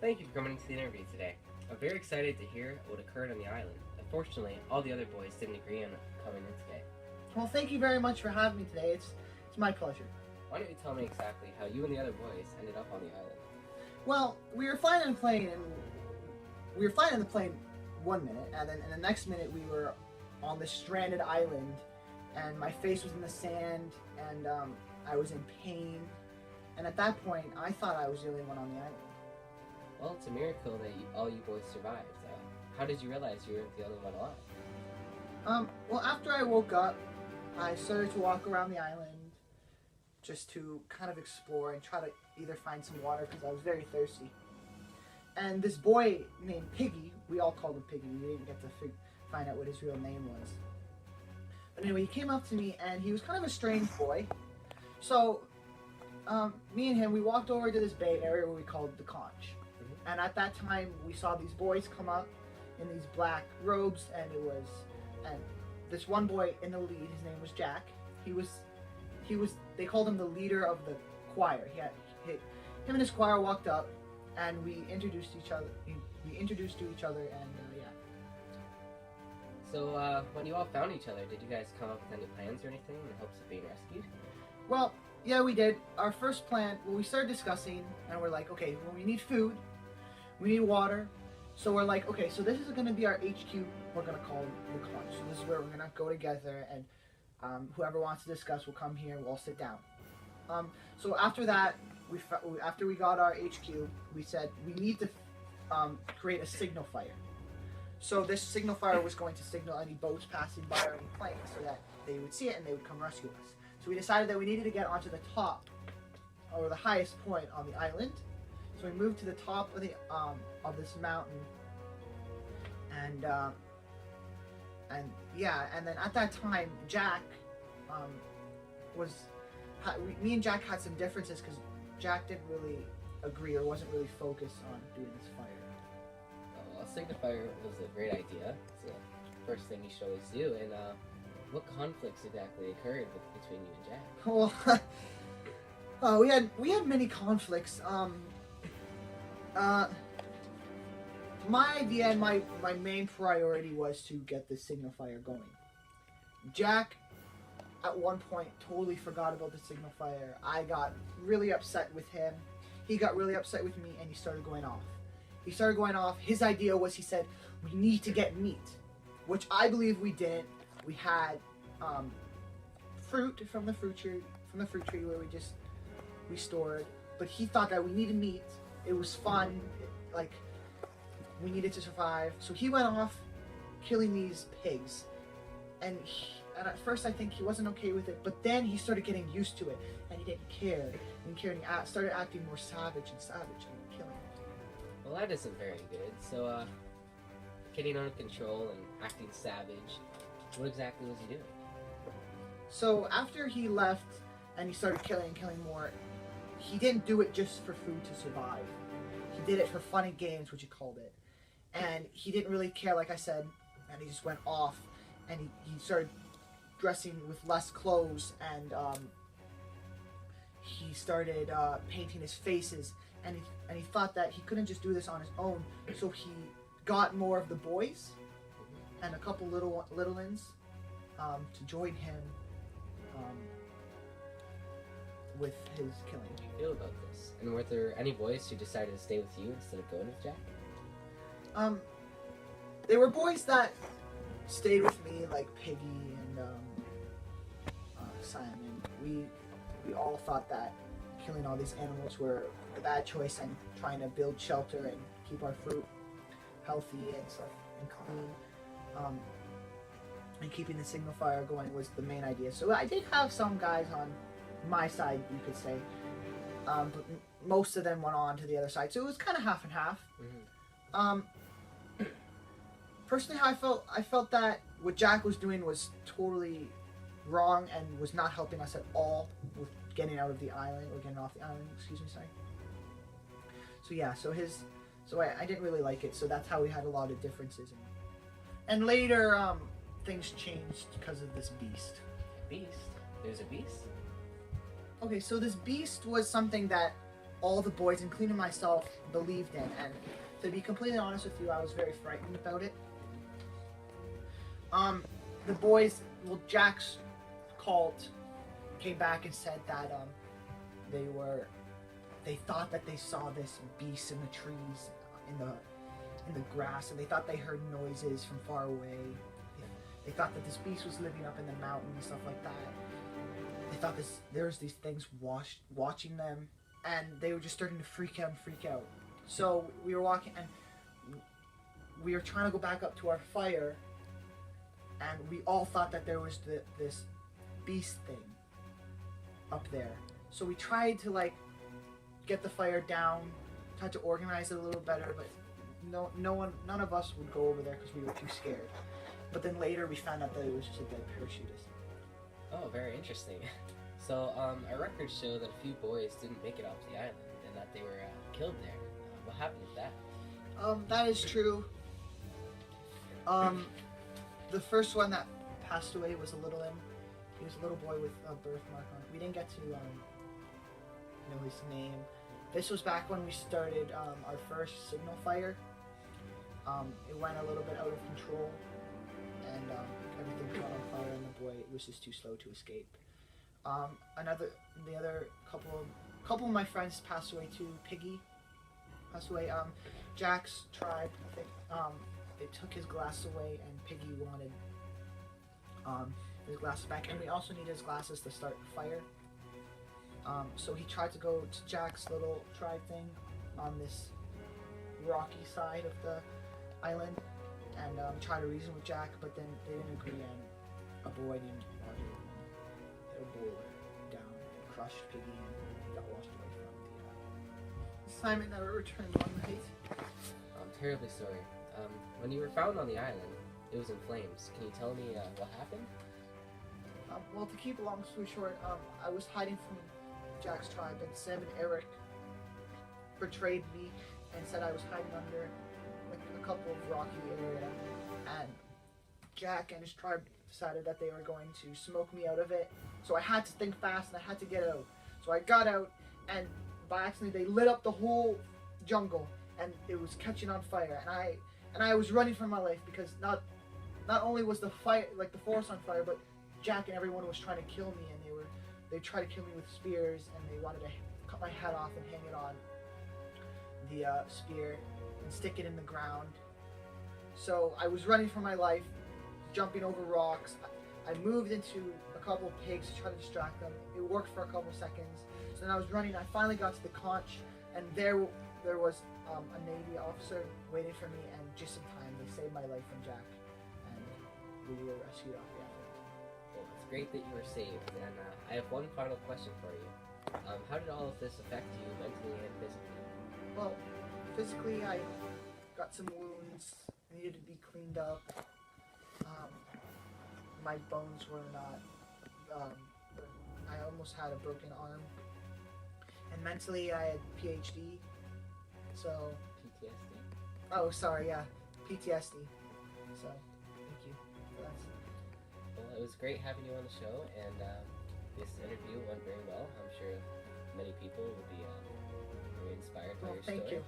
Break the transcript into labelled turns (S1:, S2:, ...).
S1: Thank you for coming to the interview today. I'm very excited to hear what occurred on the island. Unfortunately, all the other boys didn't agree on coming in today.
S2: Well, thank you very much for having me today. It's my pleasure.
S1: Why don't you tell me exactly how you and the other boys ended up on the island?
S2: Well, we were flying in the plane, and we were flying in the plane 1 minute, and then in the next minute we were on this stranded island, and my face was in the sand, and I was in pain. And at that point, I thought I was the only one on the island.
S1: Well, it's a miracle that all you boys survived. How did you realize you were the only one alive?
S2: Well, after I woke up, I started to walk around the island just to kind of explore and try to either find some water because I was very thirsty. And this boy named Piggy, we all called him Piggy, we didn't get to find out what his real name was. But anyway, he came up to me and he was kind of a strange boy. So, me and him, we walked over to this bay area where we called the conch. And at that time, we saw these boys come up in these black robes, and this one boy in the lead, his name was Jack. He was, they called him the leader of the choir. Him and his choir walked up, and we introduced each other. We introduced to each other, and yeah.
S1: So, when you all found each other, did you guys come up with any plans or anything in hopes of being rescued?
S2: Well, yeah, we did. Our first plan, well, we started discussing, and we're like, okay, well, we need food, we need water. So we're like, okay, so this is going to be our HQ. We're going to call it the conch. So this is where we're going to go together, and whoever wants to discuss will come here. We'll all sit down. So after that, after we got our HQ, we said we need to create a signal fire. So this signal fire was going to signal any boats passing by or any planes so that they would see it and they would come rescue us. So we decided that we needed to get onto the top or the highest point on the island. So we moved to the top of this mountain, and then at that time, Jack me and Jack had some differences because Jack didn't really agree or wasn't really focused on doing this fire.
S1: Well, a signifier was a great idea. It's the first thing you should always do. And what conflicts exactly occurred between you and Jack?
S2: Well, we had many conflicts. My idea and my main priority was to get the signal fire going. Jack, at one point, totally forgot about the signal fire. I got really upset with him. He got really upset with me, and he started going off. His idea was, he said, we need to get meat, which I believe we didn't. We had fruit from the fruit tree where we stored, but he thought that we needed meat. It was fun, like we needed to survive. So he went off killing these pigs, and at first I think he wasn't okay with it, but then he started getting used to it, and he didn't care. And he started acting more savage and killing.
S1: Well, that isn't very good. So, getting under control and acting savage, what exactly was he doing?
S2: So after he left and he started killing more, he didn't do it just for food to survive. He did it for fun and games, which he called it. And he didn't really care, like I said, and he just went off, and he started dressing with less clothes, and he started painting his faces, and he thought that he couldn't just do this on his own, so he got more of the boys and a couple little-uns to join him with his killing.
S1: How do you feel about this? And were there any boys who decided to stay with you instead of going with Jack?
S2: There were boys that stayed with me, like Piggy and Simon. We all thought that killing all these animals were a bad choice, and trying to build shelter and keep our fruit healthy and stuff and clean. And keeping the signal fire going was the main idea. So I did have some guys on my side, you could say, but most of them went on to the other side. So it was kind of half and half. Personally, how I felt that what Jack was doing was totally wrong and was not helping us at all with getting out of the island, or getting off the island. Excuse me, sorry. So yeah, so I didn't really like it. So that's how we had a lot of differences. And later, things changed because of this beast.
S1: Beast? There's a beast?
S2: Okay, so this beast was something that all the boys, including myself, believed in. And to be completely honest with you, I was very frightened about it. The boys, well, Jack's cult came back and said that they thought that they saw this beast in the trees, in the grass, and they thought they heard noises from far away. They thought that this beast was living up in the mountain and stuff like that. They thought there was these things watching them, and they were just starting to freak out. So we were walking, and we were trying to go back up to our fire, and we all thought that there was this beast thing up there. So we tried to like get the fire down, tried to organize it a little better, but none of us would go over there because we were too scared. But then later we found out that it was just a dead parachutist.
S1: Oh, very interesting. So, our records show that a few boys didn't make it off the island and that they were killed there. What happened with that?
S2: That is true. The first one that passed away was a little him. He was a little boy with a birthmark on it. We didn't get to know his name. This was back when we started our first signal fire. It went a little bit out of control, and everything caught on fire, and the boy was just too slow to escape. The other couple of my friends passed away too. Piggy passed away. Jack's tribe, I think, it took his glass away, and Piggy wanted his glasses back, and we also needed his glasses to start the fire. So he tried to go to Jack's little tribe thing on this rocky side of the island and try to reason with Jack, but then they didn't agree, and a boy named Roger hit a boulder down, crushed Piggy, and got washed away from the Simon never returned one night.
S1: I'm terribly sorry. When you were found on the island, it was in flames. Can you tell me what happened?
S2: Well, to keep a long story short, I was hiding from Jack's tribe, and Sam and Eric betrayed me and said I was hiding under like a couple of rocky area, and Jack and his tribe decided that they were going to smoke me out of it. So I had to think fast and I had to get out. So I got out, and by accident they lit up the whole jungle, and it was catching on fire, and I was running for my life because not only was the fire, like the forest on fire, but Jack and everyone was trying to kill me, and they tried to kill me with spears, and they wanted to cut my head off and hang it on the spear and stick it in the ground. So I was running for my life, jumping over rocks. I moved into a couple of pigs to try to distract them. It worked for a couple seconds. So then I was running. I finally got to the conch, and there was a Navy officer waiting for me, and just in time, they saved my life from Jack, and we were rescued off the island.
S1: Well, it's great that you were saved, and I have one final question for you. How did all of this affect you mentally and physically?
S2: Well, physically, I got some wounds, needed to be cleaned up. My bones were not, I almost had a broken arm. And mentally, I had PhD, so...
S1: PTSD?
S2: Oh, sorry, yeah, PTSD. So, thank you for that.
S1: Well, it was great having you on the show, and this interview went very well. I'm sure many people will be very inspired by your story.
S2: Thank you.